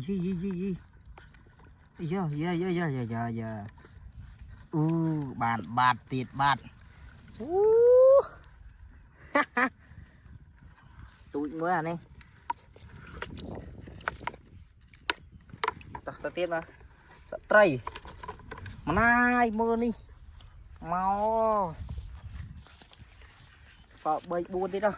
gì giờ giờ bạn bạt tiệt bạt tụi mới à này ta tiết mà sợ trầy mà nai mưa đi mau sợ bơi buồn tí đâu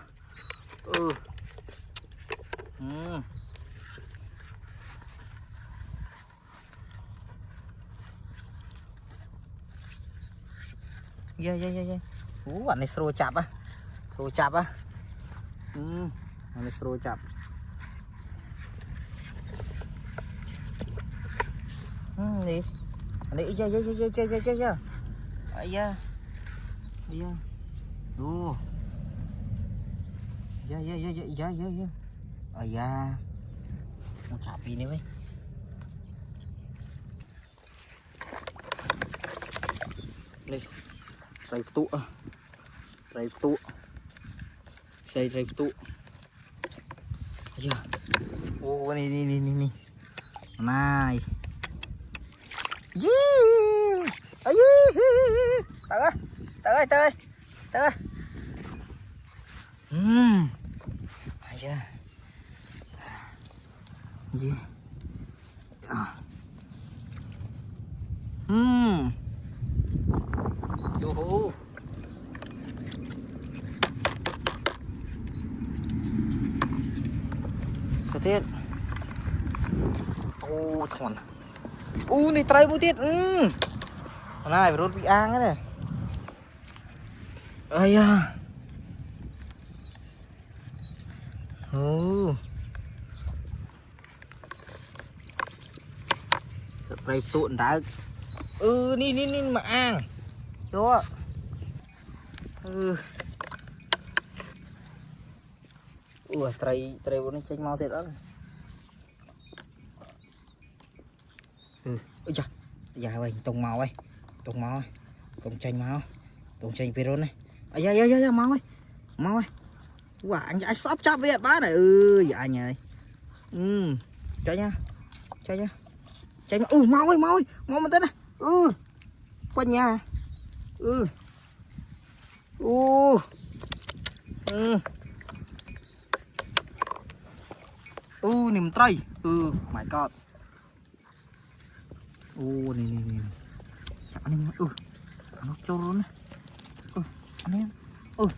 yeah. Bạn này sro chạp á bạn này sro chạp đi anh ấy yeah ô yeah một chạp đi nữa đi trai tụ xây trai tụ yeah ô này này yeah ấy tới ơi yeah Yo. Sao tiết ô thon này trai bút tiết này phải rút bị ang cái này ai à trai tụn đã ni mà ang đó trai bốn chanh mau thiệt đó ôi trời dài vậy tông màu ấy tông chanh peron này dạ mau ấy wow anh sắp chắp với bá này dạ anh ơi cho nha chanh mau ấy mau mà tên này quanh nhà niềm trai my god này anh em nó trâu luôn anh em ơi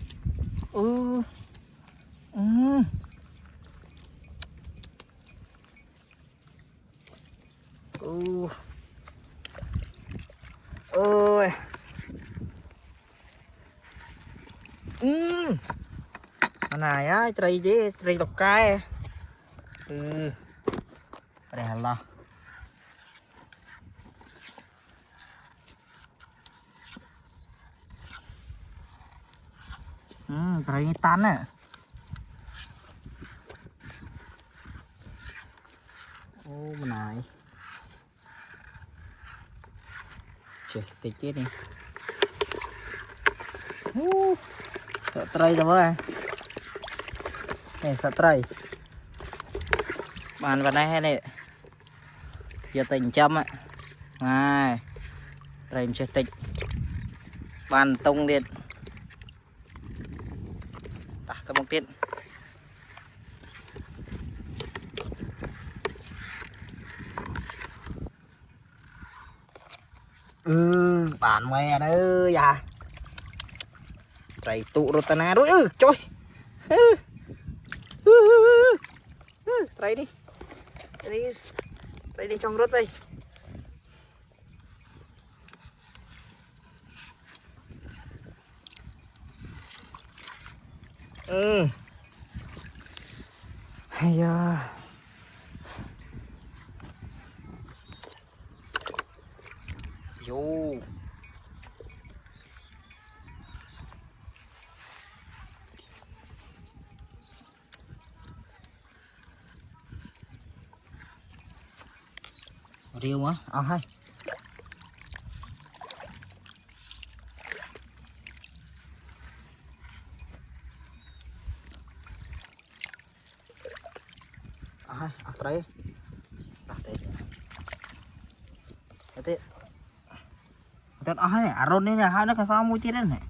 này á trai độc cay đây là trai tan nè bên này chết đi sợ trai rồi này sợ trai bàn vào đây hay này giờ tình châm ạ này trai chơi tịch bàn tung điện ta bông tiết bản mẹ nữa dạ trai tụ rotana đuổi trời trai đi trong rốt đây hay à vô riêu á hay trai Tết ở này à rôn này là hai nó cả sao mua tiết đấy này